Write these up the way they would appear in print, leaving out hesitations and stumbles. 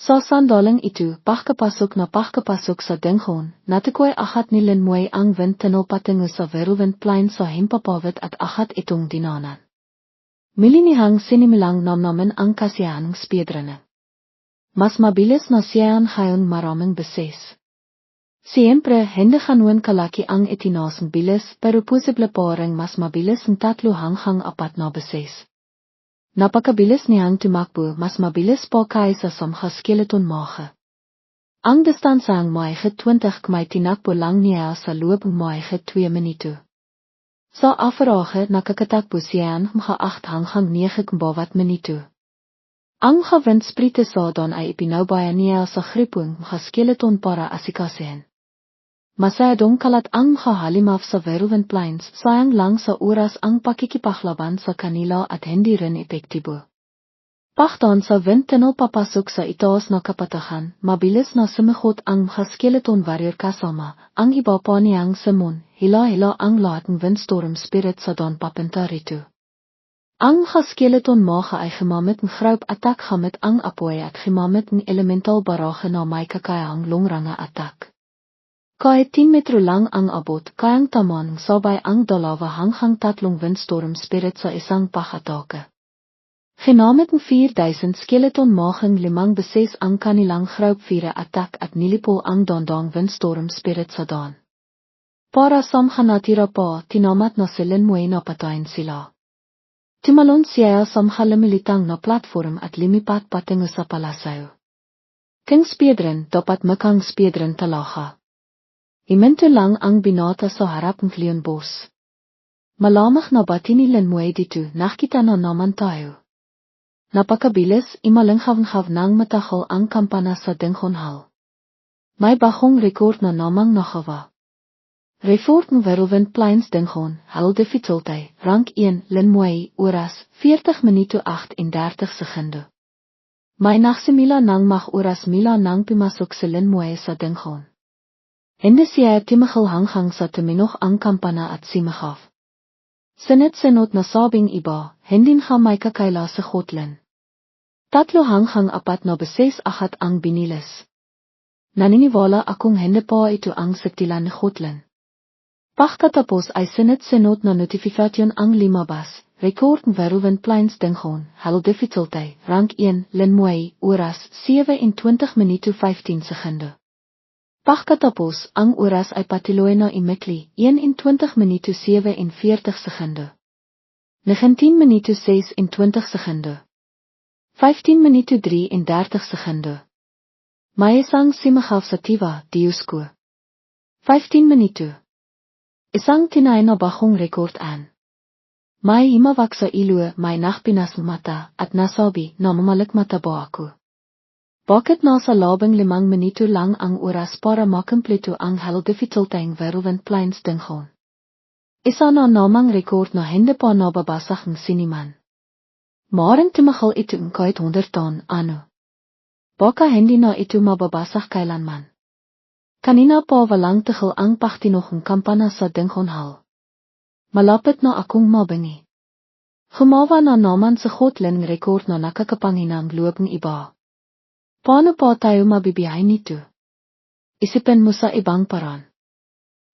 Sa sandaling itu, pagkapasok na pagkapasok sa Dingon, natikoy akat ni Linmoy ang wind tunnel patungo sa Verulvendplein sa himpapawid at akat itong dinanan. Milinihang sinimilang namnamin ang kasiyahanong speedrunning. Mas mabilis na siya ngayon maraming beses. Siyempre, hindi ganuan kalaki ang itinasong bilis pero posible pa ring mas mabilis ng 3 hanggang 4 na beses. Napakabilis niyang tumakbo mas mabilis pa kaysa sa mga skeleton mga. Ang distansang mga 20 km tinakbo lang niya sa loob ng mga 2 minuto. Sa afrage nakakatakbo siya mga 8 hanggang 9 minuto. Ang gewindsprite sa dan ay ipinaubaya niya sa gripong mga skeleton para asikasin. Masyadong kalat ang mga halimaf sa Verulvendpleins, sayang lang sa oras ang pakikipaglaban sa kanila at hindi rin epektibo. Pagtan sa windtunnel papasok sa itaas na kapatagan, mabilis na sumigot ang mga skeleton warrior kasama, ang iba pa niyang Simon, hila-hila ang lahat ng windstorm spirit sa dan papunta rito. Ang mga skeleton mga ay gumamit ng group attack gamit ang apoy at gumamit ng elemental barrage na may kakayahang longranga attack. Kahit 10 metro lang ang abot, kayang taman sabay ang 2 hanggang 3 windstorm spirit sa isang pag-atake. Ginamit ng 4,000 skeleton magang 5 beses ang kanilang group 4 attack at nilipo ang dandang windstorm spirit sa dan. Para sa mga natira pa, tinamat na si Linmoy na patayin sila. Tumalon siya sa mga lumilitang na platform at lumipat patungo sa palasyo. King speedrun dapat makang speedrun talaga. Iminto lang ang binata sa harap ng Leon Boss. Malamang na bati ni Linmoy dito, nakita na naman tayo. Napakabilis, imalanghav-hav nang matahol ang kampana sa Dingon Hall. May bagong record na namang nakawa. Report ng Verulvendpleins Dingon, Hall difficulty, rank 1, Linmoy, oras, 40 minuto 38 sekunde. May naksimila nang oras mila nang pimasok si Linmoy sa Dingon. Hindi siya timahal hanggang sa tuminog ang kampana at simahaf. Sinot na sabing iba, hindi nga may kakaila sa hotline. 3 hanggang 4 na beses akat ang binilis. Naniniwala akong hindi pa ito ang sektilan ni hotline. Pagkatapos ay sinot na notifikasyon ang limabas, record ng Verulvendpleins Dingon, Hall difficulty, rank 1, Linmoy, oras, 27 minuto 15 sekunde. Pagkatapos, ang oras ay patuloy na imikli, 21 minuto 47 sekunde. 19 minuto 26 sekunde. 15 minuto 33 sekunde. May isang simahaf sa Tiva, Diosco. 15 minuto. Isang tinay na bagong record an. May himawak sa ilue, may nakpinas mata, at nasabi na mamalikmata ba ako. Bakit nasa labing 5 minuto lang ang oras para makumpleto ang Hall difficulty ng Verulvendpleins Dingon? Isa na namang record na hindi pa nababasag ng siniman. Maaring tumahal ito ng kahit 100 taon, ano? Baka hindi na ito mababasag kailanman. Kanina pa walang tigil ang pagtinog ng kampana sa Dingon Hall. Malapit na akong mabingi. Gumawa na naman sa hotline record na nakakapanginang loob ng iba. Paano pa tayo mabibiyahin nito? Isipin mo sa ibang paraan.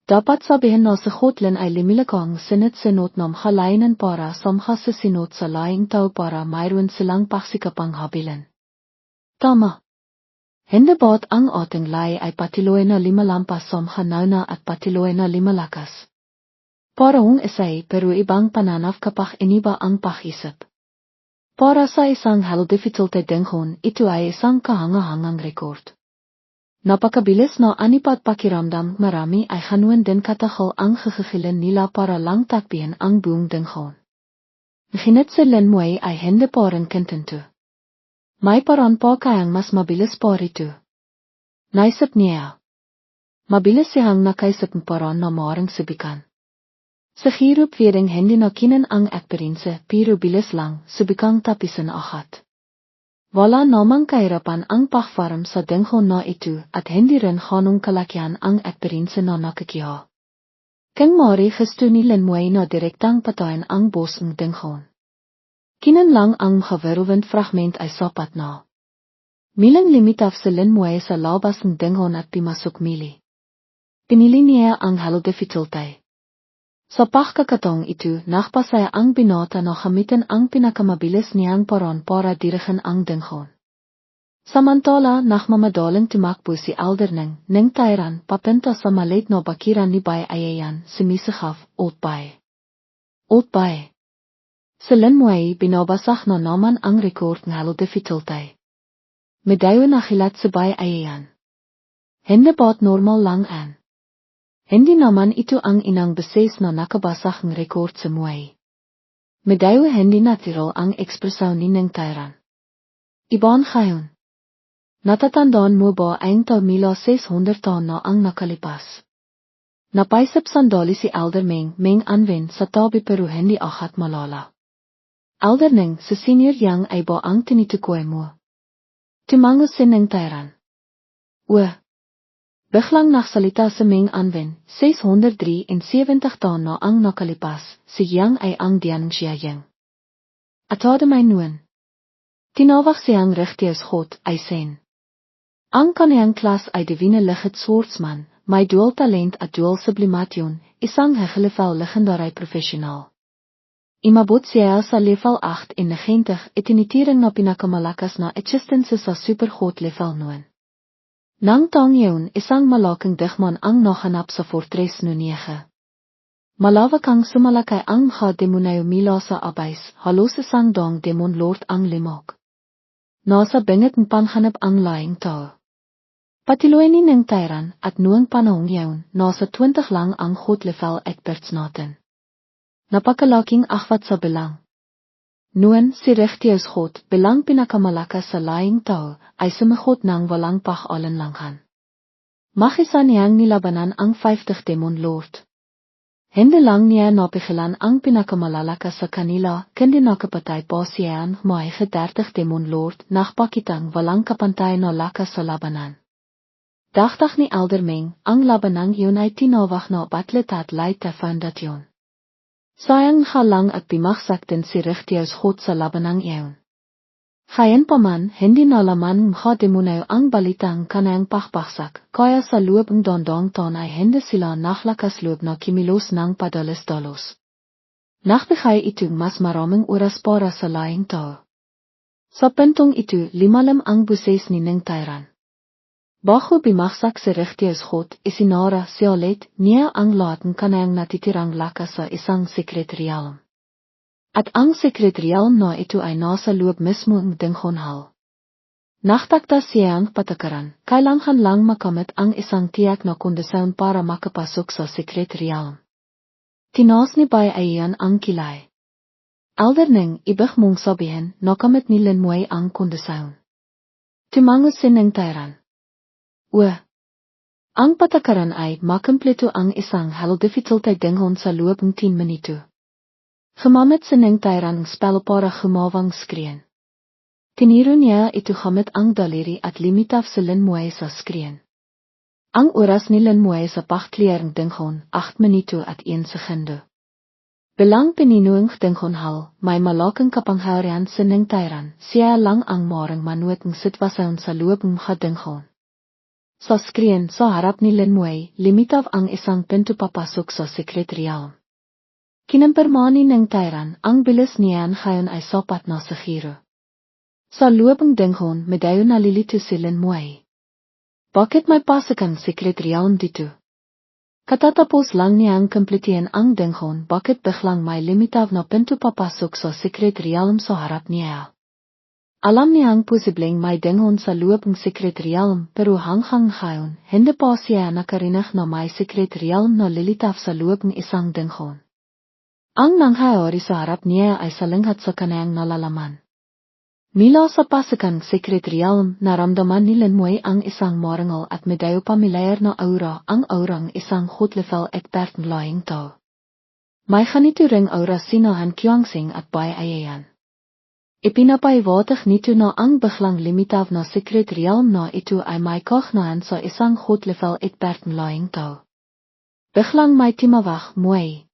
Dapat sabihin na sa hotline ay limilakang sinot na mahalainan para sa mga sasinot sa laing tao para mayroon silang paksikapang habilin. Tama. Hindi ba't ang ating lay ay patiloy na limalampas sa mga nauna at patiloy na limalakas? Parang isay pero ibang pananaw kapag iniba ang pakisip. Para sa isang Hall difficulty Dingon, ito ay isang kahangahangang record. Napakabilis na anipat pakiramdam marami ay hanuan din katahol ang kakakilan nila para lang takbihin ang buong Dingon. Ngunit si Linmoy ay hindi pa rin kontento. May paraan pa kayang mas mabilis pa rito. Naisip niya. Mabilis siyang nakaisip ng paraan na maaaring subikan. Sa hirap pwedeng hindi na kinan ang eksperiense pero bilis lang, subikang tapisan akat. Wala namang kahirapan ang pagfarm sa Dingon na ito at hindi rin ganong kalakihan ang eksperiense na nakikiha. Kung maaari gusto ni Linmoy na direktang patayin ang boss ng Dingon. Kinan lang ang mga Verulvend fragment ay sapat na. Milang limitav selin moe sa labas ng dengon at pimasok mili. Pinili niya ang halo difficulty. Sa pagkakataong ito, nakpasaya ang binata na gamitin ang pinakamabilis niyang paraan para dirigen ang dengon. Samantala, nagmamadaling tumakbo si Alderneng, ng Tyran, papunta sa maliit na bakiran ni Bay Ayayan, sumisihaf, Oldbay. Oldbay. Selin moe binabasag na naman ang record ng halo difficulty. Medayo na hilat sa Bay Ayayan. Hindi ba't normal lang an? Hindi naman ito ang inang beses na nakabasag ng record sa moe. Medayo hindi natural ang ekspresyon ni ng Tyran. Ibang ngayon. Natatandaan mo ba ang taon 1600 na ang nakalipas? Napaisip sandali si Alderneng meng anwen sa tabi pero hindi agad malala. Alderneng, sa senior yang ay ba ang tinitukoy mo? Tumango si ng Tyran. Biglang nagsalita sa meng anwen, 673 taon na ang nakalipas, si yang ay ang dianong siya yang. Atade my noon. Tinawag siyang richteus God, ay sen. Ang kaniyang klas ay divine licht swordsman, may dual talent at dual sublimation, isang hegelevel legendary professional. Imabot siya sa level 8 in 90 itinitiring na pinakamalakas na existences sa supergod level 9. Nang taong yun, isang malaking digman ang nahanap sa fortress no 9. Malawak ang sumalakay ang mga demonayo mila sa abais, halos isang dong demon lord ang limok. Nasa bingit ng panhanap ang laing tao. Patuloy ni ng Tyran at noong panahong yun, nasa 20 lang ang god level experts natin. Napakalaking akhwat sa bilang. Noon si richteus God, bilang pinakamalakas sa laing tao, ay sumagot ng walang pag-alinlangan. Makisa niyang nilabanan ang 50 demon lord. Hindi lang niya napigilan ang pinakamalalakas sa kanila, kundi nakapatay pa siya ang mga 30 demon lord nakpakitang walang kapantay na lakas sa labanan. Dagdag ni Alderneng, ang labanang yun ay tinawag na batletat leite foundation. Sayang halang at bimaksak din si richteus God sa labanang iyon. Gayon pa man, hindi nalaman mga demonayo ang balitang kanayang pakbaksak, kaya sa loob ng dondong taon ay hindi sila naklakas loob na kimilos ng padalos-dalos. Nagbigay ito mas maraming oras para sa laing tao. Sa puntong ito, limalim ang buses ni ng Tyran. Bago bimaksak si richteus God, isinara siya ulit niya ang lahat ng kanayang natitirang lakas sa isang secret realm. At ang secret realm na ito ay nasa loob mismo ng dengon hall. Naktakda siya ang patakaran, kailangan lang makamit ang isang tiyak na kondisyon para makapasok sa secret realm. Tinaas ni Bay Ayayan ang kilay. Alderneng, ibig mong sabihin, nakamit nilan mo'y ang kondisyon. Tumango si ng Tyran. Ang patakaran ay makumpleto ang isang halo difficulty dengon sa loob ng 10 minuto. Gamamit sa ng Tyran ang spel para gumawang screen. Tiniro niya ito gamit ang daliri at limitav sa linmoy sa screen. Ang oras ni linmoy sa pagklierang dengon, 8 minuto at 1 segundo. Bilang pininuang dengon hal, may malaking kapangyarihan sa ng Tyran, siya lang ang marang manuot ng sitwasyon sa loob ng mga dengon. Sa screen sa harap ni linmoy, limitav ang isang pinto papasok sa secret realm. Kinampirmani ng Tyran, ang bilis niyan ngayon ay sapat na sa giro. Sa loob ng dengon, medayo nalilito si linmoy. Bakit may pasok secret realm dito? Katatapos lang niyang kumpletihin ang dengon, bakit biglang may limitav na pinto papasok sa secret realm sa harap niya? Alam niyang posibleng may dengon sa loob ng secret realm pero hanggang ngayon, hindi pa siya nakarinig na may secret realm na lilitaw sa loob ng isang dengon. Ang nangyayari sa harap niya ay salanghat sa kanayang nalalaman. Mila sa pasukan secret realm, naramdaman ni linmoy ang isang marangal at medayo pamilyar na aura, ang aurang isang hot-level expert ng laing tao. May ganito ring aura sinahan Qiangsing at Bay Ayayan. Ipinapaiwatig nito na ang biglang limitav na secret realm na ito ay may kaugnayan sa isang hot-level expert ng laing tao. Biglang may timawag, moy.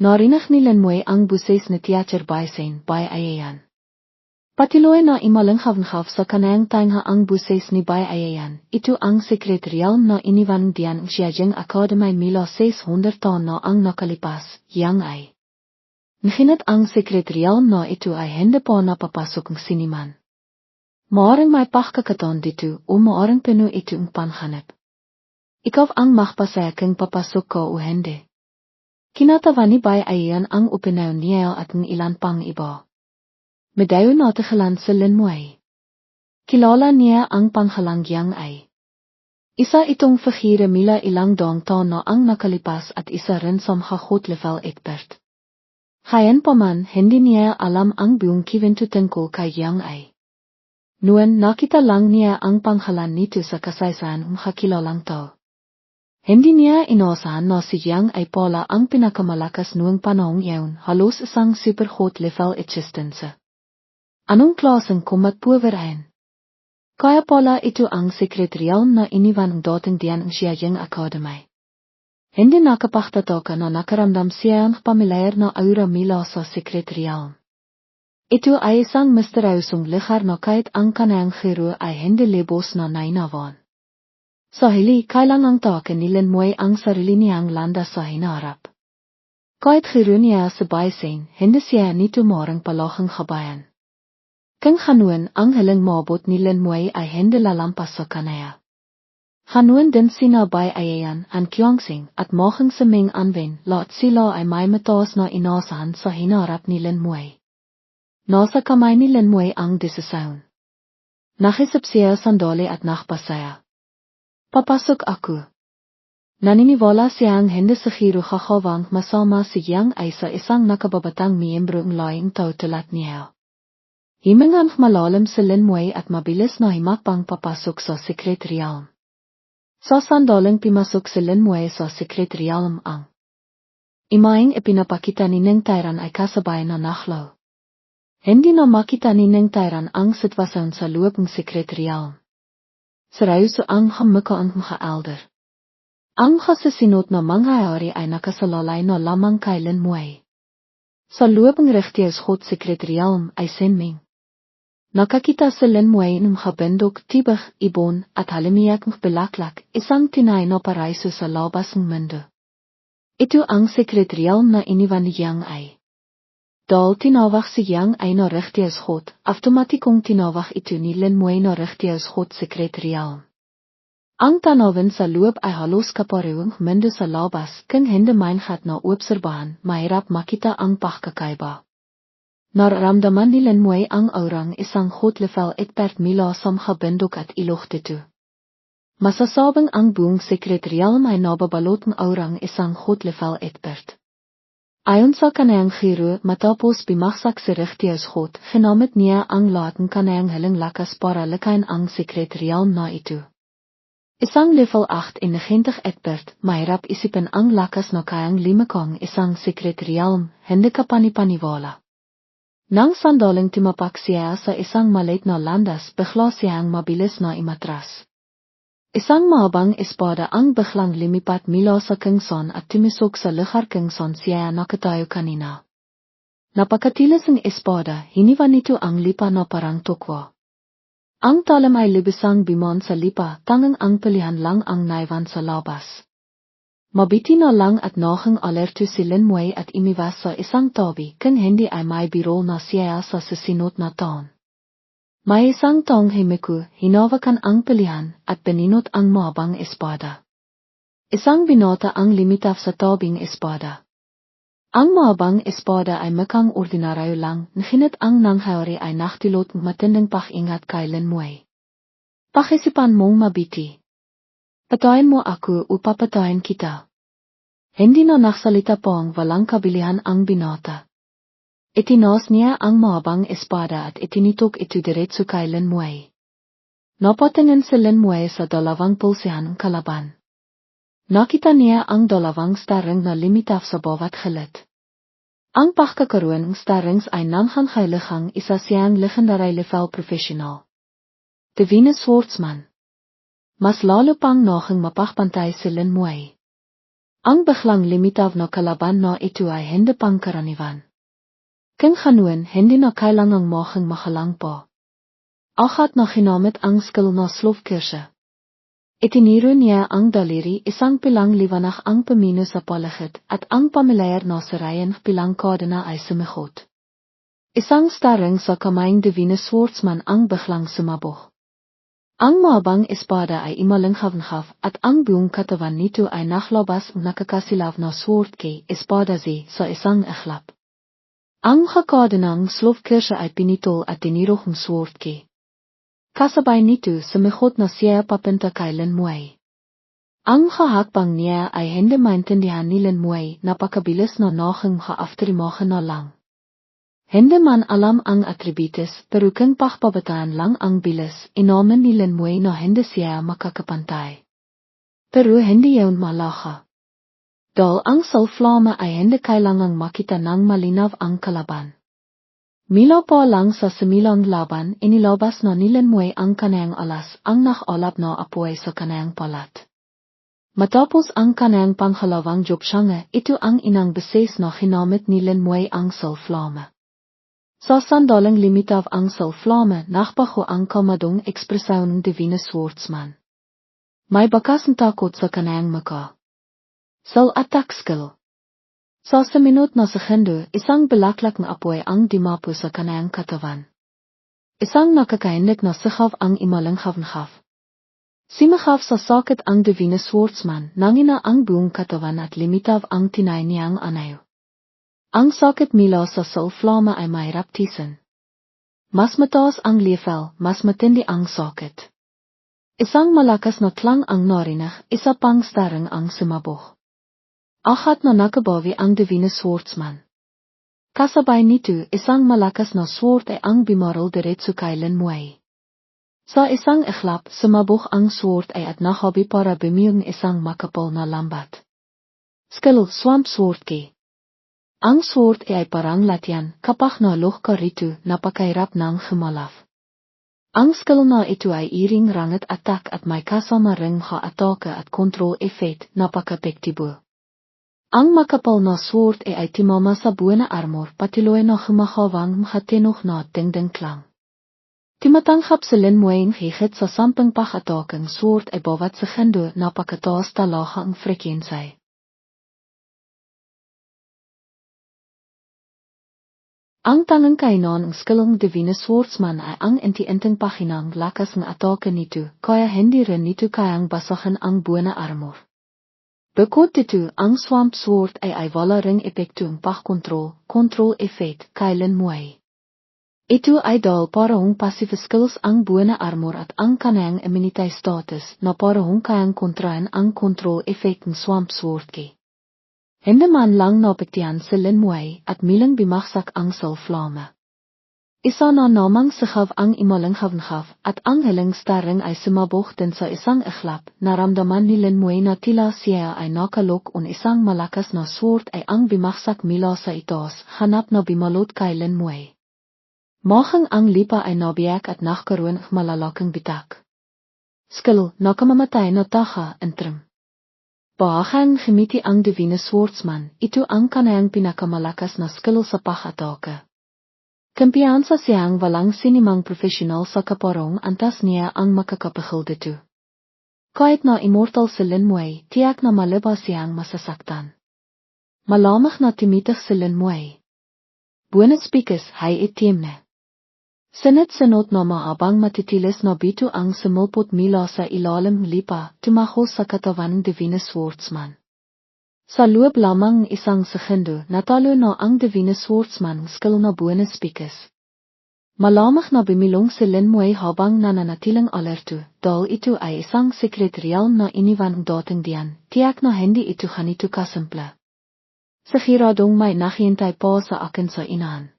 Narinig ni linmoy ang buses na teacher Bay Ayayan. Patiloy na imaling gaf sa kanang tangha ang buses ni bay ayayan, ito ang sekretarial na iniwan diyan siyajeng akademay mila 600 taon na ang nakalipas, yang ay. Nahinat ang sekretarial na ito ay hindi pa napapasok ng siniman. Maaring may pakakaton dito o maaring pinu ito ang panhanap. Ikaw ang magpasaya kung papasok ka o hindi. Kinatawa ni bay ayayan ang opinaw niya at ng ilan pang iba. Medayo na tegelan sa linmoy. Kilala niya ang panghalangyang ay. Isa itong figure mila ilang daang taon na ang nakalipas at isa rin sa hot level expert. Gayon pa man, hindi niya alam ang buong kiwento tungkol kay Yang ay. Noon nakita lang niya ang panghalan nito sa kasaysayan kilalang tao. Hindi niya inaasahan na si Yang ay pala ang pinakamalakas noong panahong iyon, halos isang super hot level existence. Anong klaseng kumatpuweran? Kaya pala ito ang sekretarial na iniwan ng dating diyan ang siyajeng akademay. Hindi nakapagtataka na nakaramdam siya ang pamilyar na aura mila sa sekretarial. Ito ay isang misteryosong ligar na kahit ang kanang giro ay hindi lebos na nainawan. Sa hili kailangang tawakin ni Linmoy ang sarili niyang landas sa hinarap. Kahit giro niya sa baysen, hindi siya nito morang palakang kabayan. Kung hanuan ang hiling mabot ni Linmoy ay hindi lalampas sa kanaya. Hanuan din sinabay ayayan ang Kyongsing at mohang saming anwen lahat sila ay may mataas na inasahan sa hinarap ni Linmoy. Nasa kamay ni Linmoy ang desisyon. Nakisip siya sandali at nakpasaya. Papasok ako. Naniniwala siyang hindi sa giro kakawang masama si Yang ay sa isang nakababatang miyembro ng laing tao tulad niya. Himingang malalim si Linmoy at mabilis na himakpang papasok sa sekretarial. Sa sandaling pimasok si Linmoy sa sekretarial ang imaing ipinapakita ni Ning Tairan ay kasabay na nakhlaw. Hindi na makita ni Ning Tairan ang sitwasyon sa loob ng sekretarial. Seryoso ang hamika ang mga elder. Ang kasasinot na mangyayari ay nakasalalay na lamang kay Linmoy. Sa loob ng rechtersgod sekretarial ay sinming. Nakakita si Linmoy ng habendok tibag ibon at halimiyak ng belaklak isang tinay na paraiso sa labas ng mundo. Ito ang sekretarial na iniwan ni Yang ay. Dahil tinawag si Yang ay na rechtersgod, automatikong tinawag ito ni Linmoy na rechtersgod sekretarial. Ang tanawin sa loob ay halos kaparehong mundo sa labas kung hindi maingat na obserbahan, mahirap makita ang pagkakaiba. Nararamdaman ni Linmoy ang aurang isang hot level expert mula sa habendok at ilog dito. Masasabing ang buong sekretarial may nababalot ng aurang isang hot level expert. Ayon sa kanayang giro matapos bimaksak si rechtersgod, ginamit niya ang lahat ng kanayang hiling lakas para lakayin ang sekretarial na ito. Isang level 8 20 expert, mahirap isipin ang lakas na kayang limakang isang sekretarial, hindi ka panipaniwala. Nang sandaling timapak siya sa isang maliit na landas, bigla siyang mabilis na imatras. Isang mahabang espada ang biglang lumipat mula sa kingson at tumisok sa lugar kingson siya nakatayo kanina. Napakatilas ang espada, hiniwan nito ang lipa na parang tokwa. Ang talam ay lubisang bimon sa lipa, tangang ang pilihan lang ang naiwan sa labas. Mabiti na lang at nohang alerto si Linmoy at imiwas sa isang tabi kung hindi ay may biro na siya sa susunod na taon. May isang taong himiku, hinawakan ang pilihan at pininot ang mahabang espada. Isang binota ang limitaf sa tabing espada. Ang mahabang espada ay makang ordinaryo lang, nahinit ang nangyari ay naktilot matinding pakingat kay Linmoy. Pakisipan mong mabiti. Patayin mo ako o papatayin kita. Hindi na naksalita po ang walang kabilihan ang binota. Itinos niya ang mahabang espada at itinitok ito diretso kay Linmoy. Napatingin si Linmoy sa dalawang pulsihan ng kalaban. Nakita niya ang dalawang starring na limitaf sa bawat gilid. Ang pagkakaroon ng starrings ay nanghang isa siyang legendary level professional. The Venus Swordsman. Mas lalo pang nohang mapakpantay si Linmoy. Ang biglang limitaf na kalaban na ito ay hindi pangkaraniwan. King ganoen, hindi na kailangang maging magalang pa. Agat na ginamit ang skill na slofkurse. Itiniro niya ang daliri isang pilang liwanag ang pamino sa paligid at ang pamilyar na sarayan pilang kade na ay sumigot. Isang staring sa kamayng divine swordsman ang biglang sumabog. Ang mahabang espada ay imalinghav at ang buong katawan nito ay naglabas nakakasilaw na sword kay espada sa isang iglap. Ang hakade ng slofkurse ay pinitol at tiniro ang sword kay. Kasabay nito sumigot na siya papunta kay Lin Muay. Ang hahakbang niya ay hindi maintindihan ni Lin Muay napakabilis na naging haafterimagen na lang. Hindi man alam ang atributis pero kung pagpabataan lang ang bilis inamin ni Lin Muay na hindi siya makakapantay. Pero hindi yun malaga. Dahil ang sulflama ay hindi kailangang makita ng malinaw ang kalaban. Mila pa lang sa similang laban, inilabas na ni Lin Muay ang kanayang alas ang nakalap na apoy sa kanayang palat. Matapos ang kanayang panghalawang jobsyanga, ito ang inang beses na ginamit ni Lin Muay ang sulflama. Sa sandaling limitaw ang sulflama, nakbago ang kalmadong ekspresyon ng divine swordsman. May bakas ng takot sa kanayang maka. Sul attack skill. Sa minut na segundo, isang belaklak na apoy ang dimapo sa kanayang katawan. Isang nakakahindik na sigaw ang imalinghav. Simagaw sa sakit ang divine swordsman, nangina ang buong katawan at limitaw ang tinay niyang anayo. Ang sakit mila sa sulflama ay mahirap tiisin. Mas mataas ang level, mas matindi ang sakit. Isang malakas na klang ang narinig, isa pang staring ang sumabog. Agat na nakabawi ang divine swordsman. Kasabay nito, isang malakas na sword ay ang bimaril diretso kay Lin Muay. Sa isang iglap, sumabog ang sword ay at nahabi para bumiyong isang makapal na lambat. Skill swamp sword kay. Ang sword ay parang latian, kapag na lohka rito, napakahirap ng humalaf. Ang skill na ito ay iring rangat attack at may kasama ring ha-atake at control effect, napaka-epektibo. Ang makapal na sword ay timama sa buena armor patiloy na humahawang makatinok na dingding klang. Timatanghap si Lin Muay ng higit sa 10 pag-atakang sword ay bawat segundo napakataas talaga ang frekwensya. Ang tangang kainan ng skillong divine swordsman ay ang inti-inting pahinang lakas ng atake nito, kaya hindi rin nito kayang basahin ang buena armor. Bukod dito, ang swamp sword ay wala ring epektong control effect kay Lin Muay. Ito ay dahil parang passive skills ang buena armor at ang kanayang immunity status na parang kayang kontrahin ang control effect ng swamp sword kay. Hindi man lang naapektihan si Lin Muay at milang bimaksak ang sulflama. Isa na namang sigaw ang imalinghav at ang hiling staring ay sumabog din sa isang iglap, naramdaman ni Lin Muay na tila siya ay nakalok on isang malakas na sword ay ang bimaksak mila sa itaas, hanap na bimalot kay Lin Muay. Mahang ang lipa ay nabiyak at nakaroon ng malalaking bitak. Skill, nakamamatay na taha, entrim. Bahagang gimiti ang divine swordsman, ito ang kanayang pinakamalakas na skill sa pag-atake. Kumpiyansa siyang walang sinimang profesional sa kaparong antas niya ang makakapagil dito. Kahit na immortal si Lin Muay, tiyak na malaba siyang masasaktan. Malamang na timitig si Lin Muay. Buenas speakers, hay itim na. Sinit-sinot na mahabang matitilis na bito ang sumulpot mila sa ilalim lipa, tumaho sa katawan ng divine swordsman. Sa loob lamang isang segundo, natalo na ang divine swordsman skill na buenas speakers. Malamang na bimilong si Lin Muay habang nananatiling alerto, dahil ito ay isang secret realm na iniwan ng dating diyan, tiyak na hindi ito ganito kasimple. Sigiradong may naghihintay pa sa akin sa inahan.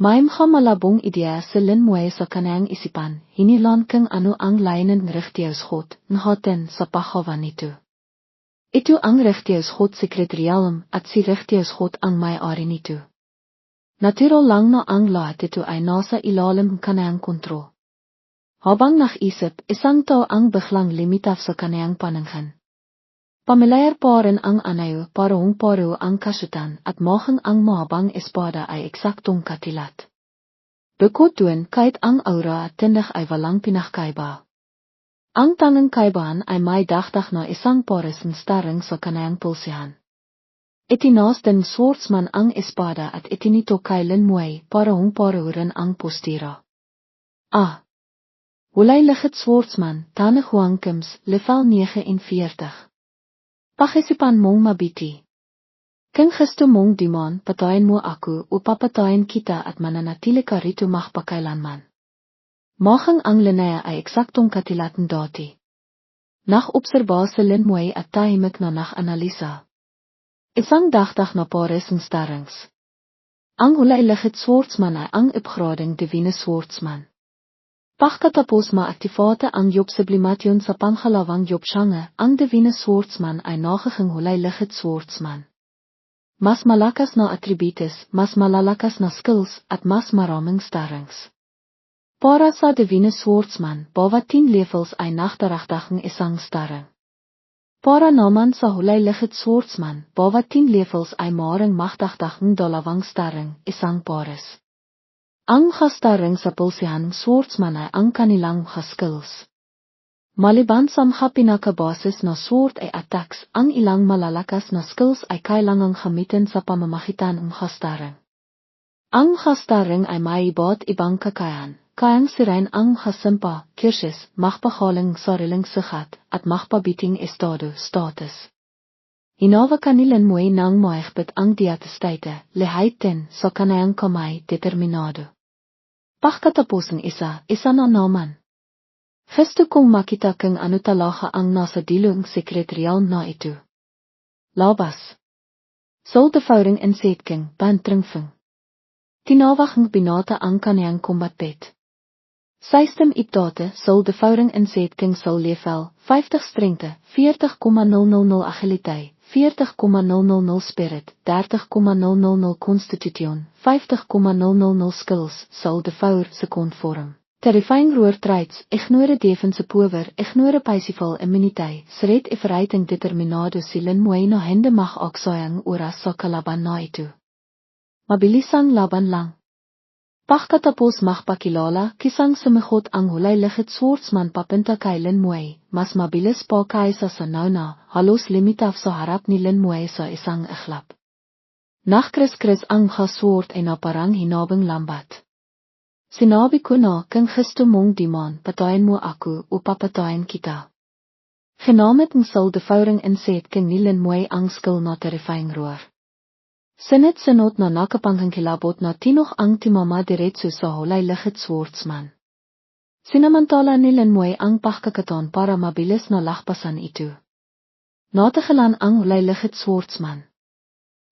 May malabong ideya si Lin Muay sa kanayang isipan, hinilan kung ano ang layanan ng rechtiyosgod, nahatin sa paghawan nito. Ito ang rechtiyosgod secret realm at si rechtiyosgod ang may-ari nito. Natural lang na ang lahat ito ay nasa ilalim ng kanayang kontrol. Habang nag-isip, isang tao ang biglang limitaw sa kanayang paningin. Pamelayer paren ang anayo para hong paro ang kasutan at mohang ang mahabang espada ay eksaktong katilat. Bukod kahit ang aura at tindig ay walang pinakaiba. Ang tangang kaibahan ay may dagdag na isang pares ng starring sa kanayang pulsihan. Itinaas din swordsman ang espada at itinito kay Linmuay para hong parurin ang postira. Hulay lichit swordsman, tanig huangkims, level 49. Pakisipan mong mabiti. Kung gusto mong dimon, patayin mo ako o papatayin kita at mananatili ka rito magpakailanman. Mahang ang linaya ay eksaktong katilatan dati. Nach obserbase Linmuay at tahimik na nach analisa. Isang dagdag na pares ng starrings. Ang hulay lichit swordsman ay ang upgrading divine swordsman. Pagkatapos maaktivate ang job sublimation sa panghalawang jobsyange, ang divine swordsman ay nagiging hulay lichit swordsman. Mas malakas na attributes, mas malalakas na skills, at mas maraming starrings. Para sa divine swordsman, bawat 10 levels ay nachdaragdagang isang starring. Para naman sa hulay lichit swordsman, bawat 10 levels ay maaaring magdagdagang 2 starring, isang pares. Ang starring sa pulsihan swordsman ay ang kanilang skills. Maliban sa pinakabasis na sword ay attacks, ang ilang malalakas na skills ay kailangang gamitin sa pamamagitan ng starring. Ang starring ay may iba't ibang kakayahan. Kayang sirain ang hasimpa, kirsis, magpagaling sariling sigat, at magpabiting estado, status. Hinawa kanilang mo'y nang maigpit ang diatestite, lehaitin, sa kanayang kamay, determinado. Pagkatapos ng isa na naman. Gusto kong makita kung ano talaga ang nasa dilong sekretarial na ito. Labas. Sol de vouwing en zetking, bantringving. Tinawag ng binata ang kanayang kombatet. System update sal de vouwing en zetking sal level 50 strengte, 40,000 agiliteit, 40,000 spirit, 30,000 constitution, 50,000 skills sal de vouwer se conform. Terrifying roer traits, ignore defense power, ignore passival immuniteit, sred verreiting determinado silin mooi na hinde mag aksayang oras sa kalaban na ito. Mabilisang laban lang. Pagkatapos magpakilala, kisang sumigot ang hulay lichit swordsman papunta kay Linmuay, mas mabilis pa kaysa sa nauna, halos limitaf sa harap ni Linmuay sa isang iglap. Nachkris-kris ang sword ay na parang hinabang lambat. Sinabi ko na, kung gusto mong dimon, patayin mo ako o papatayin kita. Ginamit ng sal de vouwing inzet kung ni Linmuay ang skill na terrifying roer. Sinot na nakapangkang kilabot na tinoch ang timama diretso sa hulay lichit swordsman. Sinamantala ni Linmuay ang pagkakataon para mabilis na lakpasan ito. Natagilan ang hulay lichit swordsman.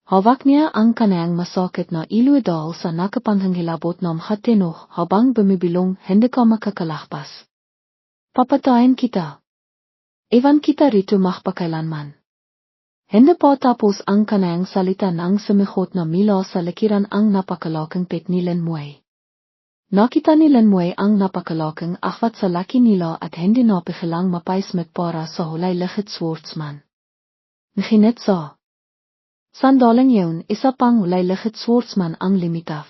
Hawak niya ang kanayang masakit na iluidal sa nakapangkang kilabot na makatinoch habang bumibilong hindi ka makakalakpas. Papatayin kita. Ewan kita rito magpakailanman. Hindi pa tapos ang kanayang salita ng sumigot na mila sa likiran ang napakalaking pet ni Linmuay. Nakita ni Linmuay ang napakalaking akwat sa laki nila at hindi napigilang mapaismit para sa hulay lichit swordsman. Nginit sa sandaling yun, isa pang hulay lichit swordsman ang limitaf.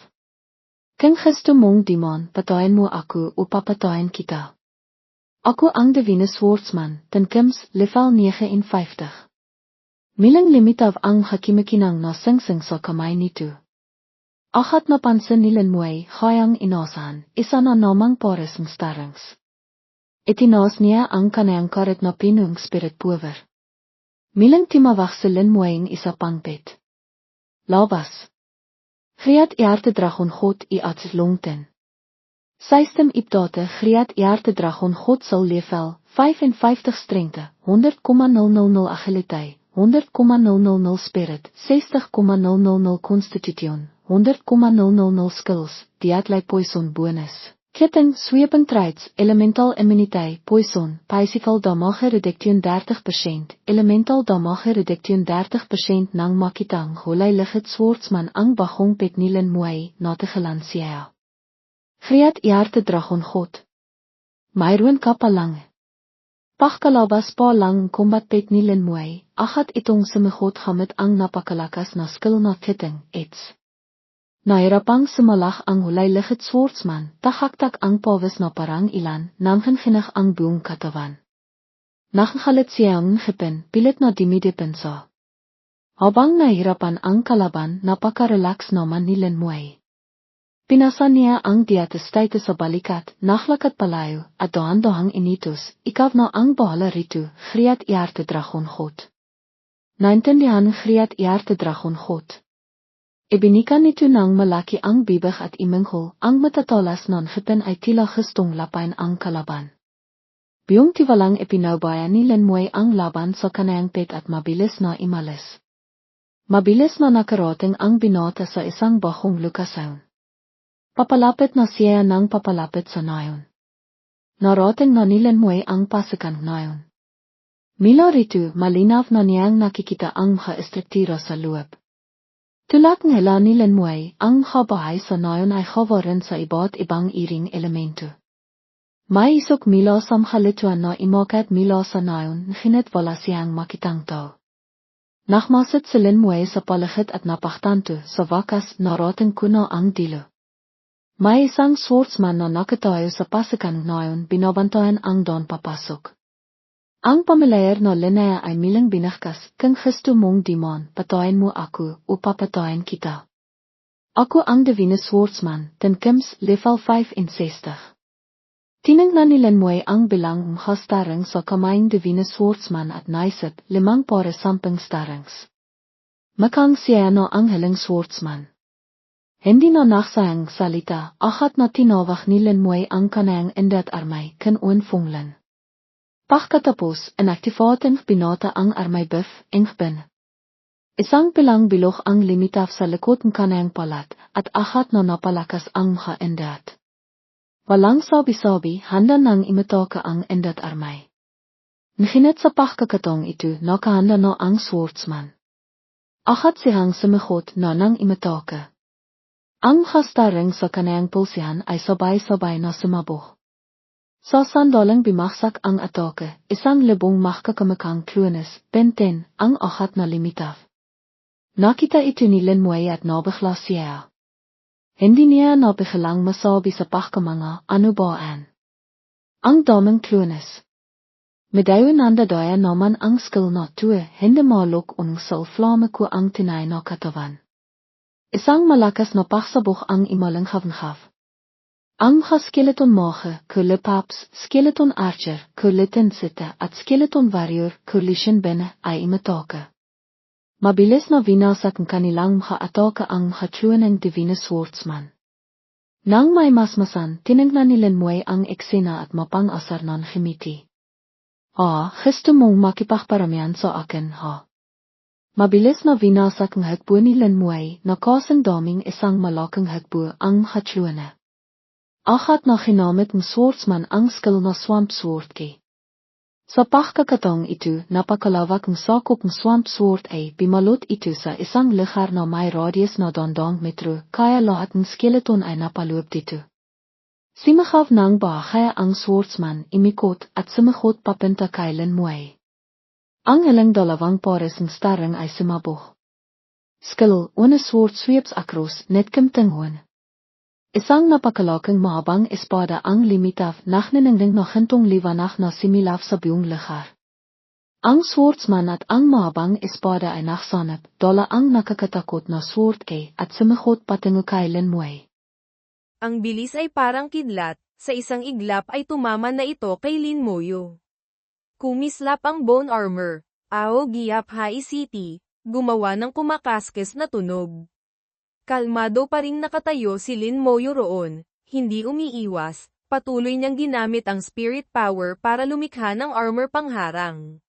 Kung gusto mong dimon, patayin mo ako o papatayin kita. Ako ang divine swordsman, tenkims level 59. Milang limitav ang hakimikinang na singsing sa kamay nito. Ahat napansin ni Linmuay, kayang inasahan, isa na namang pares ng starrings. Itinaas niya ang kanayang karit na pinung spirit power. Milang timawag si Linmuay ng isa pang pet. Labas. Griat earte dragon God i at longten. System update Griat earte dragon God sal level 55 strengte, 100,000 agiliteit. 100,000 spirit, 60,000 constitution, 100,000 skills, diatlei poison bonus. Ketting, sweeping traits, elemental immuniteit, poison, passival damage reduction 30%, elemental damage reduction 30% nang makitang hulay lichit swordsman ang bagong pet ni Linmuay na te gelanseer. Griat earte dragon God. Mayroon kapalang. Pagkalabas pa lang combat pet ni Lin Muay, ahat itong sumagot gamit ang napakalakas na skill na fitting, its. Nahirapang sumalak ang hulay-lihit swordsman, tahaktak ang pawis na parang ilan, namhanhinag ang buong katawan. Nakakalit siyang ngipin, pilit na dimidipin sa. Habang nahirapan ang kalaban, napaka-relax naman ni Lin Muay. Pinasa niya ang diatestay sa balikat, naklakat palayo, at dohan-dohang initos, ikaw na ang bahala rito, Griat Iarte Dragon God. Naintindihan Griat Iarte Dragon God. Ibinikan nito ng malaki ang bibig at iminghol, ang matatalas ng ngipin ay tila gustong lapain ang kalaban. Biyong tiwalang ipinaubaya ni Lin Muay ang laban sa kanayang pet at mabilis na imalis. Mabilis na nakarating ang binata sa isang bahong lukasaon. Papalapit na siya ng papalapit sa nayon. Narating na ni Lin Muay ang pasukan nayon. Mula rito, malinaw na niyang nakikita ang mga estrukturo sa loob. Tulad nila ni Lin Muay, ang mga bahay sa nayon ay hawarin sa iba't ibang iring elemento. May isok mila sa mga lituan na imakat mila sa nayon, ngunit wala siyang makitang tao. Nakmasit si Lin Muay sa palagit at napaktanto, sa wakas narating ko na ang dilo. May isang swordsman na nakatayo sa pasukan nayon, binabantayan ang don papasok. Ang pamilyar na Linnea ay milang binahkas, kung gusto mong demon, patayin mo ako, o papatayin kita. Ako ang divine swordsman, Tenkims, level 65. Tinignan ni Lin Muay ang bilang mga starring sa kamayang divine swordsman at naisip, 5 para 10 starrings. Makang siya na ang heling swordsman. Hindi na nagsayang salita, ahat na tinawag ni Lin Muay ang kanayang indat armay, kan unfunglan. Pagkatapos, inaktivating binata ang armay buff, ingben. Isang pilang bilog ang limitaf sa likod ng kanayang palat, at ahat na napalakas ang mga indat. Walang sabi-sabi, handa nang imitoka ang indat armay. Ngunit sa pagkakataong ito, nakahanda na ang swordsman. Ahat siyang sumagot na nang imitoka. Ang hastaring sa kanayang pulsihan ay sabay-sabay na sumabog. Sa sandalang bimaksak ang atake, 1,000 makakamakang klunes, benten, ang ahat na limitaf. Nakita ito ni Lin Muay at nabigla siya. Hindi niya nabiglang masabi sa pagkamanga, ano baan. Ang daming klunes. Medayo nandadaya naman ang skill na tuwe, hindi malok unong salflame ko ang tinay na katawan. Isang malakas na pagsabog ang imalang havenghaf. Ang mga skeleton mage, kulipaps, skeleton archer, kulitin sita at skeleton warrior, kulishin bene ay imatake. Mabilis na vinasak ang kanilang mga atake ang mga truaneng divine swordsman. Nang may masmasan, tinignan ni Lin Muay ang eksena at mapang-asar ng himiti. Gusto mong makipagparamihan sa akin, ha? Mabilis na vinasak ang hagbo ni Lin Muay, na kasing daming isang malaking hagbo ang hatluana. Ahat na ginamit ng swordsman ang skill na swamp sword key. Sa pagkakataong ito, napakalawak ang sakop ng swamp sword ay bimalot ito sa isang lugar na may radius na 200 metro, kaya lahat ng skeleton ay napaloob dito. Simakaw ng bahaya ang swordsman, imikot at sumagot papunta kay Lin Muay. Ang ilang 2 pares ng starring ay sumabog. Skill, una sword sweeps across, netkamtanghon. Isang napakalaking mahabang espada ang limitaf, nachniningning na hintong liwanag na similaf sa buong lugar. Ang swordsman at ang mahabang espada ay naksanap, dala ang nakakatakot na sword kay at sumagot patungo kay Lin Muay. Ang bilis ay parang kidlat, sa isang iglap ay tumama na ito kay Lin Muay. Kumislap ang bone armor, giyap high city, gumawa ng kumakaskes na tunog. Kalmado pa ring nakatayo si Lin Muay roon, hindi umiiwas, patuloy niyang ginamit ang spirit power para lumikha ng armor pangharang.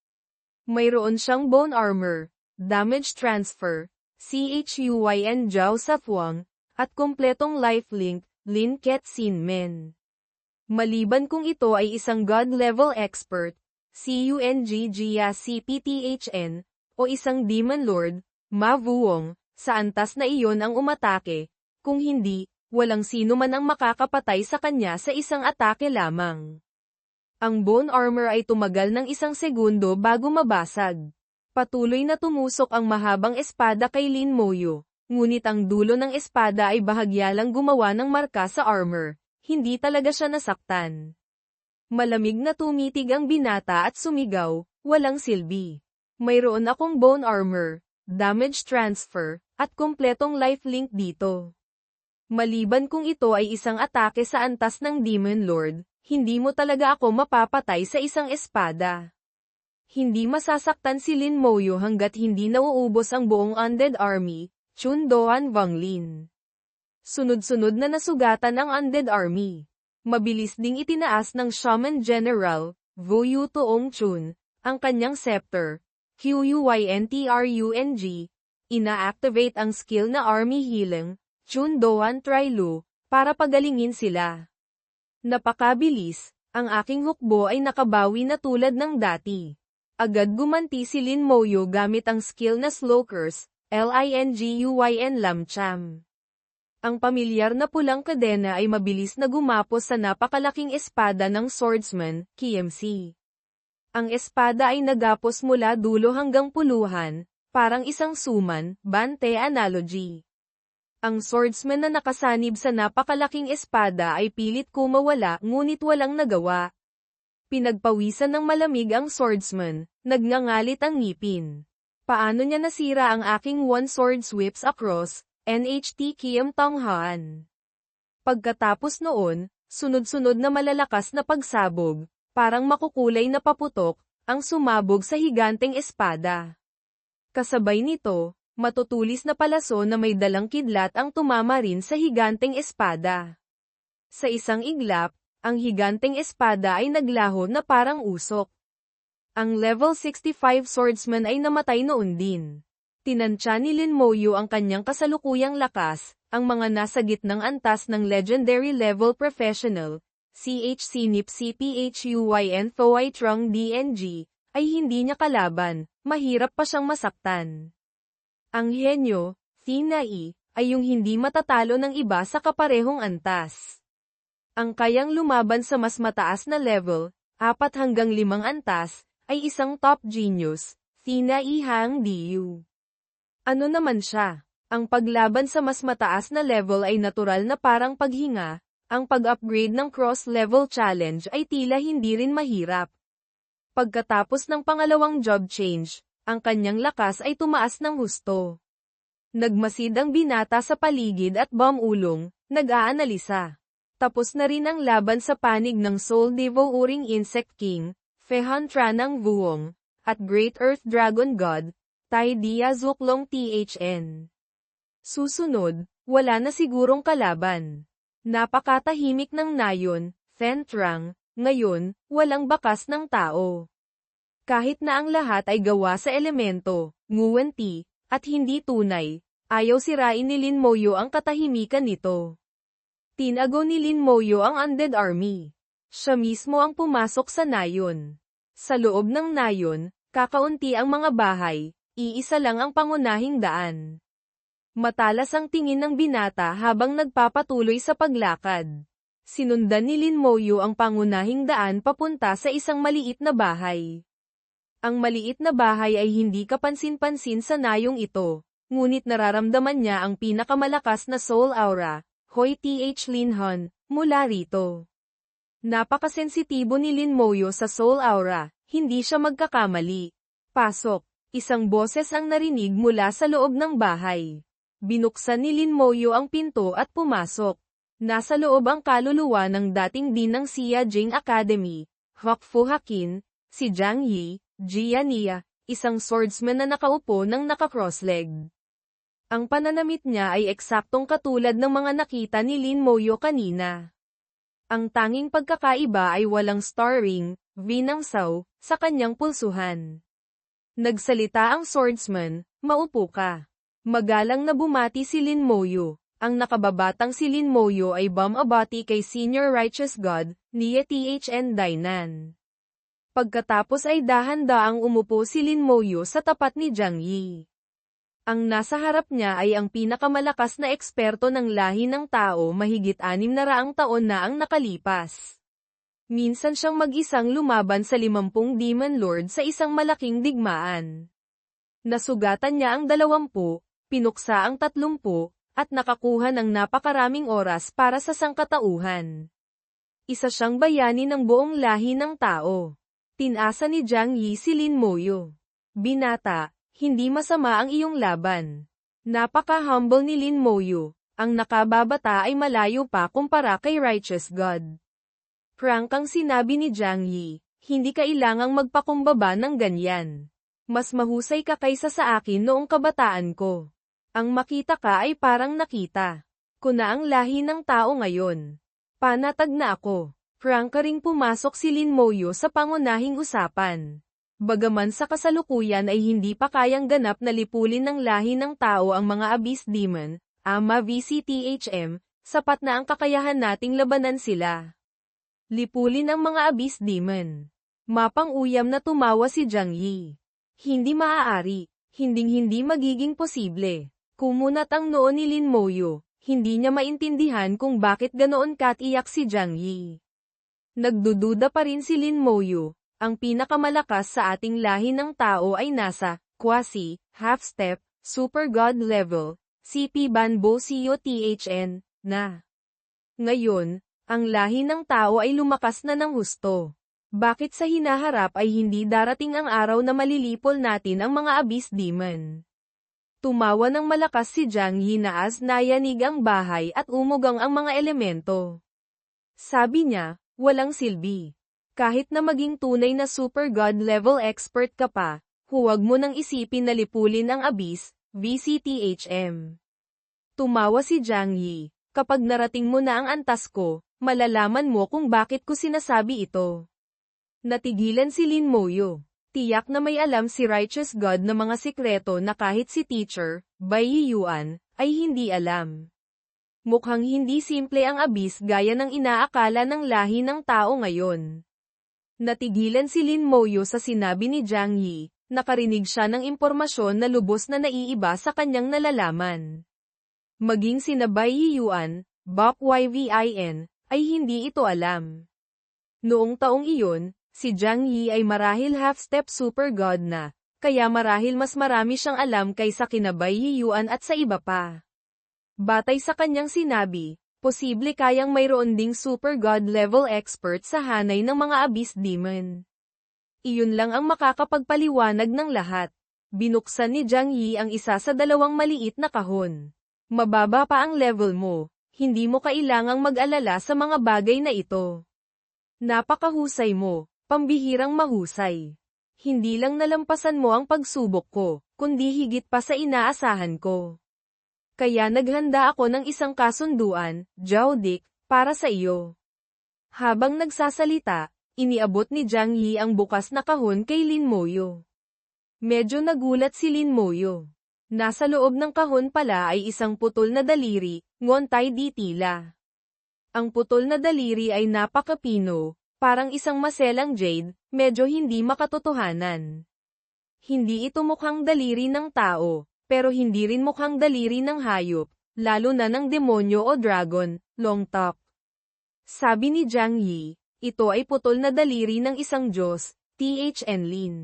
Mayroon siyang bone armor, damage transfer, CHUYN Jiao Safwang, at kompletong lifelink, Lin Ket Sin Men. Maliban kung ito ay isang god-level expert, CUNG CPTHN, o isang Demon Lord, Ma Vuong, sa antas na iyon ang umatake, kung hindi, walang sino man ang makakapatay sa kanya sa isang atake lamang. Ang bone armor ay tumagal ng 1 segundo bago mabasag. Patuloy na tumusok ang mahabang espada kay Lin Moyo, ngunit ang dulo ng espada ay bahagya lang gumawa ng marka sa armor, hindi talaga siya nasaktan. Malamig na tumitig ang binata at sumigaw, walang silbi. Mayroon akong bone armor, damage transfer, at kompletong lifelink dito. Maliban kung ito ay isang atake sa antas ng Demon Lord, hindi mo talaga ako mapapatay sa isang espada. Hindi masasaktan si Lin Moyo hanggat hindi nauubos ang buong undead army, Chun Doan Vanglin. Sunod-sunod na nasugatan ang undead army. Mabilis ding itinaas ng Shaman General, Wu Yu Toong Chun, ang kanyang scepter, Quyintrung, ina-activate ang skill na Army Healing, Chun Doan Trilu, para pagalingin sila. Napakabilis, ang aking hukbo ay nakabawi na tulad ng dati. Agad gumanti si Lin Moyo gamit ang skill na Slow Curse, Linguin Lamcham. Ang pamilyar na pulang kadena ay mabilis na gumapos sa napakalaking espada ng swordsman, KMC. Ang espada ay nagapos mula dulo hanggang puluhan, parang isang suman, bante analogy. Ang swordsman na nakasanib sa napakalaking espada ay pilit kumawala ngunit walang nagawa. Pinagpawisan ng malamig ang swordsman, nagngangalit ang ngipin. Paano niya nasira ang aking one sword sweeps across, NHT Kiem Tonghan? Pagkatapos noon, sunod-sunod na malalakas na pagsabog, parang makukulay na paputok, ang sumabog sa higanteng espada. Kasabay nito, matutulis na palaso na may dalang kidlat ang tumama rin sa higanteng espada. Sa isang iglap, ang higanteng espada ay naglaho na parang usok. Ang level 65 swordsman ay namatay noon din. Tinansya ni Lin Moyo ang kanyang kasalukuyang lakas, ang mga nasa gitnang antas ng legendary level professional, CHC Nip CPHUYN Thoai Trung DNG, ay hindi niya kalaban, mahirap pa siyang masaktan. Ang henyo, Thinai, ay yung hindi matatalo ng iba sa kaparehong antas. Ang kayang lumaban sa mas mataas na level, 4 hanggang 5 antas, ay isang top genius, Thinai Hang Diu. Ano naman siya? Ang paglaban sa mas mataas na level ay natural na parang paghinga, ang pag-upgrade ng cross-level challenge ay tila hindi rin mahirap. Pagkatapos ng pangalawang job change, ang kanyang lakas ay tumaas ng husto. Nagmasid ang binata sa paligid at bumulong, nag-aanalisa. Tapos na rin ang laban sa panig ng Soul Devouring Insect King, Fehan Tranang Vuong, at Great Earth Dragon God, Tai Dia Zuklong THN. Susunod, wala na sigurong kalaban. Napakatahimik ng nayon, Fen Trang, ngayon, walang bakas ng tao. Kahit na ang lahat ay gawa sa elemento, nguwanti, at hindi tunay, ayaw sirain ni Lin Moyo ang katahimikan nito. Tinago ni Lin Moyo ang undead army. Siya mismo ang pumasok sa nayon. Sa loob ng nayon, kakaunti ang mga bahay, iisa lang ang pangunahing daan. Matalas ang tingin ng binata habang nagpapatuloy sa paglakad. Sinundan ni Lin Moyo ang pangunahing daan papunta sa isang maliit na bahay. Ang maliit na bahay ay hindi kapansin-pansin sa nayong ito, ngunit nararamdaman niya ang pinakamalakas na soul aura, Hoi Th Lin Han, mula rito. Napakasensitibo ni Lin Moyo sa soul aura, hindi siya magkakamali. Pasok, isang boses ang narinig mula sa loob ng bahay. Binuksan ni Lin Moyo ang pinto at pumasok. Nasa loob ang kaluluwa ng dating dean ng Xia Jing Academy, Huckfu Hakin, si Jiang Yi, Jia Nia, isang swordsman na nakaupo ng naka-cross-leg. Ang pananamit niya ay eksaktong katulad ng mga nakita ni Lin Moyo kanina. Ang tanging pagkakaiba ay walang star ring, V ng saw, sa kanyang pulsuhan. Nagsalita ang swordsman, maupo ka. Magalang na bumati si Lin Moyo. Ang nakababatang si Lin Moyo ay bumabati kay Senior Righteous God, Nia Thn Dainan. Pagkatapos ay dahan-daang umupo si Lin Moyo sa tapat ni Jiang Yi. Ang nasa harap niya ay ang pinakamalakas na eksperto ng lahi ng tao mahigit 600 taon na ang nakalipas. Minsan siyang mag-isang lumaban sa 50 Demon Lord sa isang malaking digmaan. Nasugatan niya ang 20, pinuksa ang 30, at nakakuha ng napakaraming oras para sa sangkatauhan. Isa siyang bayani ng buong lahi ng tao. Tinasa ni Jiang Yi si Lin Moyo. Binata, hindi masama ang iyong laban. Napaka-humble ni Lin Moyo, ang nakababata ay malayo pa kumpara kay Righteous God. Prangkang sinabi ni Jiang Yi, hindi kailangang magpakumbaba ng ganyan. Mas mahusay ka kaysa sa akin noong kabataan ko. Ang makita ka ay parang nakita ko na ang lahi ng tao ngayon. Panatag na ako. Prangka ring pumasok si Lin Moyo sa pangunahing usapan. Bagaman sa kasalukuyan ay hindi pa kayang ganap na lipulin ng lahi ng tao ang mga Abyss Demon, ama VCTHM, sapat na ang kakayahan nating labanan sila. Lipulin ang mga Abyss Demon. Mapang-uyam na tumawa si Jiang Yi. Hindi maaari, hinding-hindi magiging posible. Kumunat ang noo ni Lin Moyo, hindi niya maintindihan kung bakit ganoon katiyak si Jiang Yi. Nagdududa pa rin si Lin Moyo, ang pinakamalakas sa ating lahi ng tao ay nasa, quasi, half-step, super god level, CP Banbo COTHN, na. Ngayon, ang lahi ng tao ay lumakas na ng husto. Bakit sa hinaharap ay hindi darating ang araw na malilipol natin ang mga Abyss Demon? Tumawa ng malakas si Jiang Yi na as nayanig ang bahay at umugang ang mga elemento. Sabi niya, walang silbi. Kahit na maging tunay na super god level expert ka pa, huwag mo nang isipin na lipulin ang Abyss, VCTHM. Tumawa si Jiang Yi, kapag narating mo na ang antas ko, malalaman mo kung bakit ko sinasabi ito. Natigilan si Lin Moyo. Tiyak na may alam si Righteous God na mga sikreto na kahit si Teacher, Bai Yuan, ay hindi alam. Mukhang hindi simple ang Abyss gaya ng inaakala ng lahi ng tao ngayon. Natigilan si Lin Moyo sa sinabi ni Jiang Yi, nakarinig siya ng impormasyon na lubos na naiiba sa kanyang nalalaman. Maging sina Bai Yuan, Bok Yvin, ay hindi ito alam. Noong taong iyon, si Jiang Yi ay marahil half-step super god na, kaya marahil mas marami siyang alam kaysa kina Bai Yuan at sa iba pa. Batay sa kanyang sinabi, posible kayang mayroon ding super god level expert sa hanay ng mga Abyss Demon. Iyon lang ang makakapagpaliwanag ng lahat. Binuksan ni Jiang Yi ang isa sa dalawang maliit na kahon. Mababa pa ang level mo, hindi mo kailangang mag-alala sa mga bagay na ito. Napakahusay mo, pambihirang mahusay. Hindi lang nalampasan mo ang pagsubok ko, kundi higit pa sa inaasahan ko. Kaya naghanda ako ng isang kasunduan, Zhao Dik, para sa iyo. Habang nagsasalita, iniabot ni Jiang Yi ang bukas na kahon kay Lin Moyo. Medyo nagulat si Lin Moyo. Nasa loob ng kahon pala ay isang putol na daliri, ngontay di tila. Ang putol na daliri ay napakapino, parang isang maselang jade, medyo hindi makatotohanan. Hindi ito mukhang daliri ng tao, pero hindi rin mukhang daliri ng hayop, lalo na ng demonyo o dragon, Longtok. Sabi ni Jiang Yi, ito ay putol na daliri ng isang Diyos, THN Lin.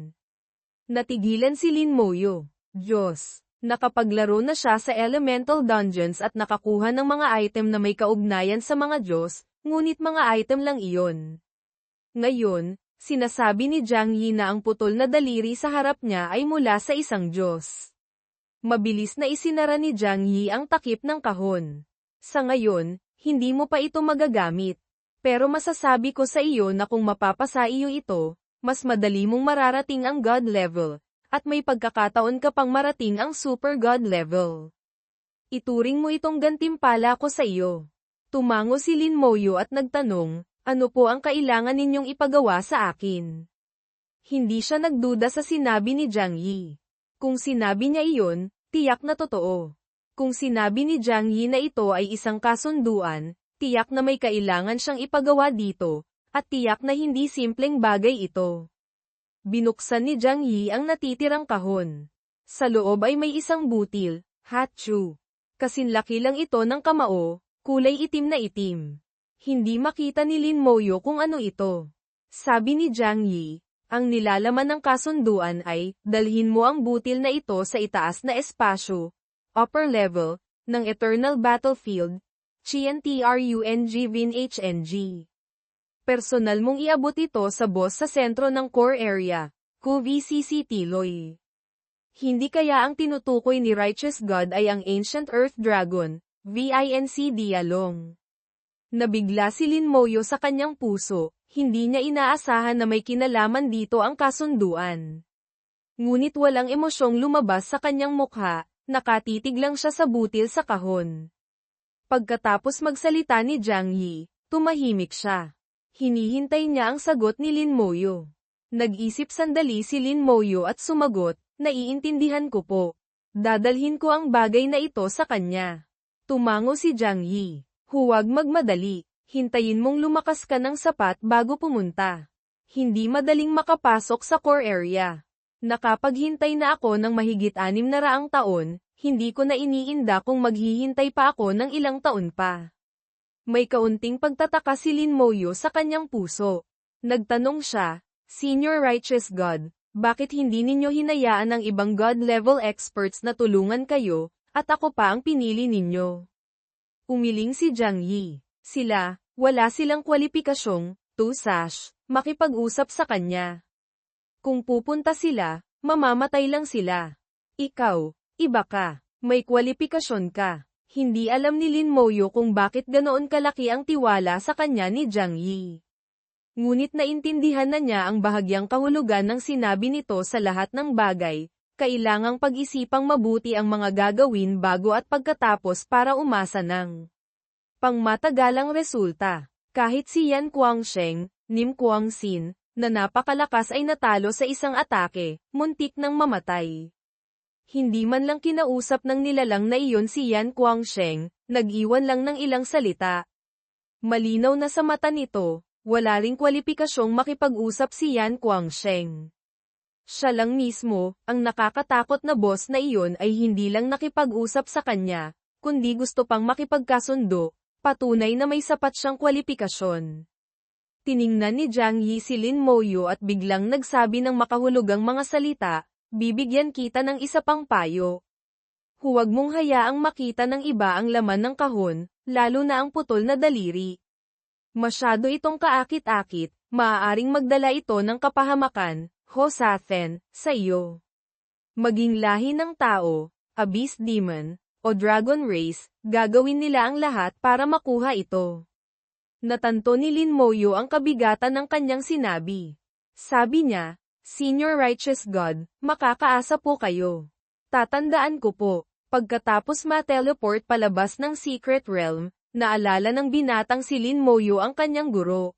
Natigilan si Lin Moyo, Diyos. Nakapaglaro na siya sa Elemental Dungeons at nakakuha ng mga item na may kaugnayan sa mga Diyos, ngunit mga item lang iyon. Ngayon, sinasabi ni Jiang Yi na ang putol na daliri sa harap niya ay mula sa isang Diyos. Mabilis na isinara ni Jiang Yi ang takip ng kahon. Sa ngayon, hindi mo pa ito magagamit. Pero masasabi ko sa iyo na kung mapapasa iyo ito, mas madali mong mararating ang God level, at may pagkakataon ka pang marating ang Super God level. Ituring mo itong gantimpala ko sa iyo. Tumango si Lin Moyo at nagtanong, ano po ang kailangan ninyong ipagawa sa akin? Hindi siya nagduda sa sinabi ni Jiang Yi. Kung sinabi niya iyon, tiyak na totoo. Kung sinabi ni Jiang Yi na ito ay isang kasunduan, tiyak na may kailangan siyang ipagawa dito, at tiyak na hindi simpleng bagay ito. Binuksan ni Jiang Yi ang natitirang kahon. Sa loob ay may isang butil, Hachu. Kasinlaki lang ito ng kamao, kulay itim na itim. Hindi makita ni Lin Moyo kung ano ito. Sabi ni Jiang Yi, ang nilalaman ng kasunduan ay, dalhin mo ang butil na ito sa itaas na espasyo, upper level, ng Eternal Battlefield, CNTRUNG-VIN-HNG. Personal mong iabot ito sa boss sa sentro ng core area, QVCC Tiloy. Hindi kaya ang tinutukoy ni Righteous God ay ang Ancient Earth Dragon, VINC Dialong. Nabigla si Lin Moyo sa kanyang puso, hindi niya inaasahan na may kinalaman dito ang kasunduan. Ngunit walang emosyong lumabas sa kanyang mukha, nakatitig lang siya sa butil sa kahon. Pagkatapos magsalita ni Jiang Yi, tumahimik siya. Hinihintay niya ang sagot ni Lin Moyo. Nag-isip sandali si Lin Moyo at sumagot, naiintindihan ko po. Dadalhin ko ang bagay na ito sa kanya. Tumango si Jiang Yi. Huwag magmadali. Hintayin mong lumakas ka ng sapat bago pumunta. Hindi madaling makapasok sa core area. Nakapaghintay na ako ng mahigit 600 taon, hindi ko na iniinda kung maghihintay pa ako ng ilang taon pa. May kaunting pagtataka si Lin Moyo sa kanyang puso. Nagtanong siya, Senior Righteous God, bakit hindi ninyo hinayaan ng ibang God-level experts na tulungan kayo, at ako pa ang pinili ninyo? Umiling si Jiang Yi. Wala silang kwalipikasyong, makipag-usap sa kanya. Kung pupunta sila, mamamatay lang sila. Ikaw, iba ka, may kwalipikasyon ka. Hindi alam ni Lin Moyo kung bakit ganoon kalaki ang tiwala sa kanya ni Jiang Yi. Ngunit naintindihan na niya ang bahagyang kahulugan ng sinabi nito sa lahat ng bagay, kailangang pag-isipang mabuti ang mga gagawin bago at pagkatapos para umasa ng pangmatagalang resulta. Kahit si Yan Guangsheng, Nim Guangxin, na napakalakas ay natalo sa isang atake, muntik nang mamatay. Hindi man lang kinausap ng nilalang na iyon si Yan Guangsheng, nag-iwan lang ng ilang salita. Malinaw na sa mata nito, wala ring kwalipikasyong makipag-usap si Yan Guangsheng. Siya lang mismo, ang nakakatakot na boss na iyon ay hindi lang nakipag-usap sa kanya, kundi gusto pang makipagkasundo, patunay na may sapat siyang kwalipikasyon. Tiningnan ni Jiang Yi si Lin Moyo at biglang nagsabi ng makahulugang mga salita, bibigyan kita ng isa pang payo. Huwag mong hayaang makita ng iba ang laman ng kahon, lalo na ang putol na daliri. Masyado itong kaakit-akit, maaaring magdala ito ng kapahamakan, Hosathen, sa iyo. Maging lahi ng tao, Abyss Demon, o Dragon Race, gagawin nila ang lahat para makuha ito. Natanto ni Lin Moyo ang kabigatan ng kanyang sinabi. Sabi niya, Senior Righteous God, makakaasa po kayo. Tatandaan ko po, pagkatapos ma-teleport palabas ng Secret Realm, naalala ng binatang si Lin Moyo ang kanyang guro.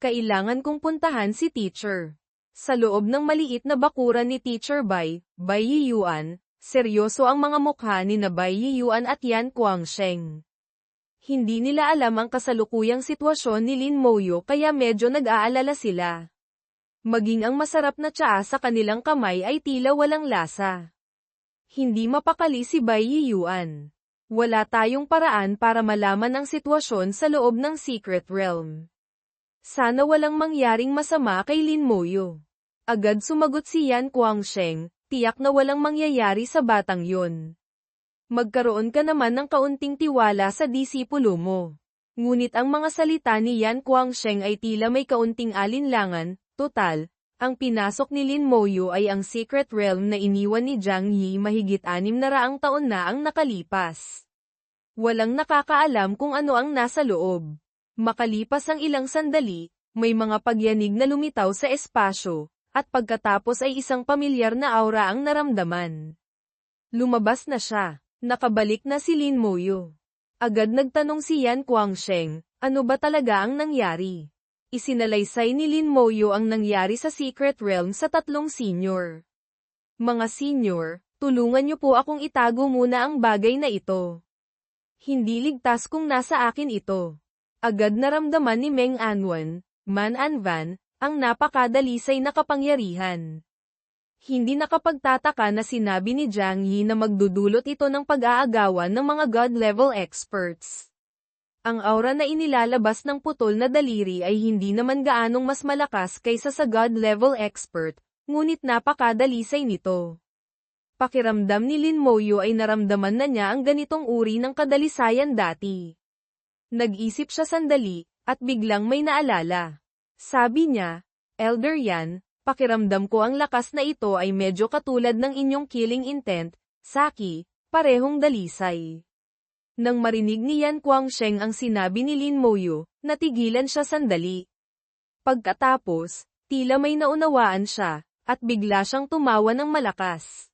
Kailangan kong puntahan si Teacher. Sa loob ng maliit na bakuran ni Teacher Bai Yiyuan, seryoso ang mga mukha ni na Bai Yiyuan at Yan Guangsheng. Hindi nila alam ang kasalukuyang sitwasyon ni Lin Moyo kaya medyo nag-aalala sila. Maging ang masarap na tsaa sa kanilang kamay ay tila walang lasa. Hindi mapakali si Bai Yiyuan. Wala tayong paraan para malaman ang sitwasyon sa loob ng Secret Realm. Sana walang mangyaring masama kay Lin Moyo. Agad sumagot si Yan Guangsheng, tiyak na walang mangyayari sa batang yon. Magkaroon ka naman ng kaunting tiwala sa disipulo mo. Ngunit ang mga salita ni Yan Guangsheng ay tila may kaunting alinlangan, total, ang pinasok ni Lin Moyo ay ang Secret Realm na iniwan ni Jiang Yi mahigit 600 taon na ang nakalipas. Walang nakakaalam kung ano ang nasa loob. Makalipas ang ilang sandali, may mga pagyanig na lumitaw sa espasyo, at pagkatapos ay isang pamilyar na aura ang naramdaman. Lumabas na siya. Nakabalik na si Lin Moyo. Agad nagtanong si Yan Guangsheng, ano ba talaga ang nangyari? Isinalaysay ni Lin Moyo ang nangyari sa Secret Realm sa 3 senior. Mga senior, tulungan niyo po akong itago muna ang bagay na ito. Hindi ligtas kung nasa akin ito. Agad naramdaman ni Meng Anwan, Man Anvan, ang napakadalisay na kapangyarihan. Hindi nakapagtataka na sinabi ni Jiang Yi na magdudulot ito ng pag-aagawan ng mga God-level experts. Ang aura na inilalabas ng putol na daliri ay hindi naman gaanong mas malakas kaysa sa God-level expert, ngunit napakadalisay nito. Pakiramdam ni Lin Moyo ay naramdaman na niya ang ganitong uri ng kadalisayan dati. Nag-isip siya sandali, at biglang may naalala. Sabi niya, Elder Yan, pakiramdam ko ang lakas na ito ay medyo katulad ng inyong killing intent, Saki, parehong dalisay. Nang marinig ni Yan Guangsheng ang sinabi ni Lin Moyo, natigilan siya sandali. Pagkatapos, tila may naunawaan siya, at bigla siyang tumawa ng malakas.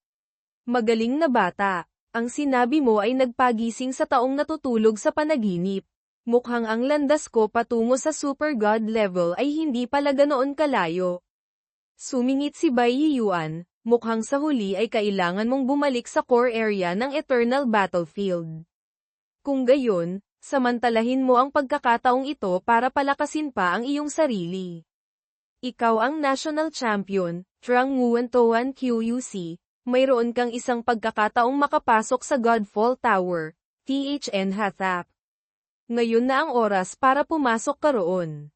Magaling na bata, ang sinabi mo ay nagpagising sa taong natutulog sa panaginip. Mukhang ang landas ko patungo sa super god level ay hindi pala ganoon kalayo. Sumingit si Bai Yiyuan, mukhang sa huli ay kailangan mong bumalik sa core area ng Eternal Battlefield. Kung gayon, samantalahin mo ang pagkakataong ito para palakasin pa ang iyong sarili. Ikaw ang national champion, Trang Nguyen Toan QUC, mayroon kang isang pagkakataong makapasok sa Godfall Tower, THN Hathap. Ngayon na ang oras para pumasok ka roon.